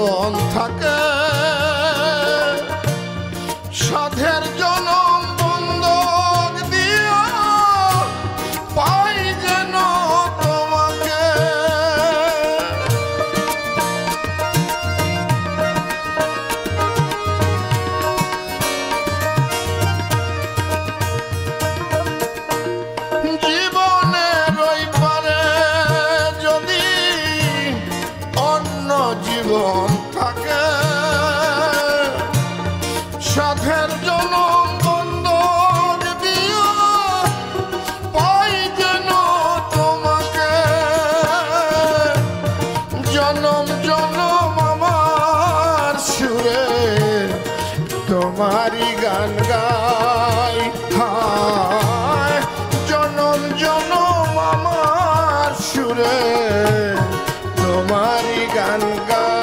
জীবন থাকে সাধের জনম বন্ধক দিয়া পাই যেন তোমাকে জীবনের ওই পারে যদি অন্য জীবন থাকে সাধের জনম বন্ধক দিয়া পাই যেন তোমাকে জনম জনম আমার সুরে তোমারই গান গাই হায় জনম জনম আমার সুরে তোমারই গান গাই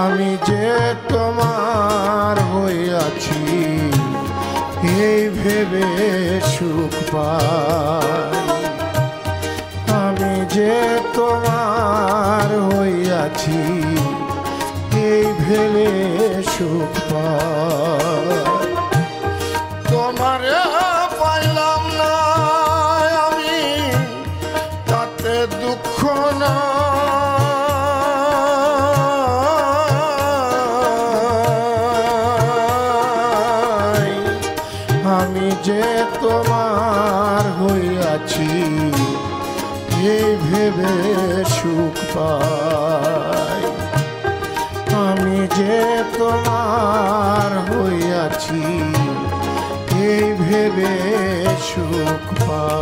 আমি যে তোমার হইয়াছি এই ভেবে সুখ পাই আমি যে তোমার হইয়াছি এই ভেবে সুখ পাই তোমারে পাইলাম না আমি তাতে দুঃখ না আমি যে তোমার হইয়াছি এই ভেবে সুখ পাই আমি যে তোমার হইয়াছি এই ভেবে সুখ পাই।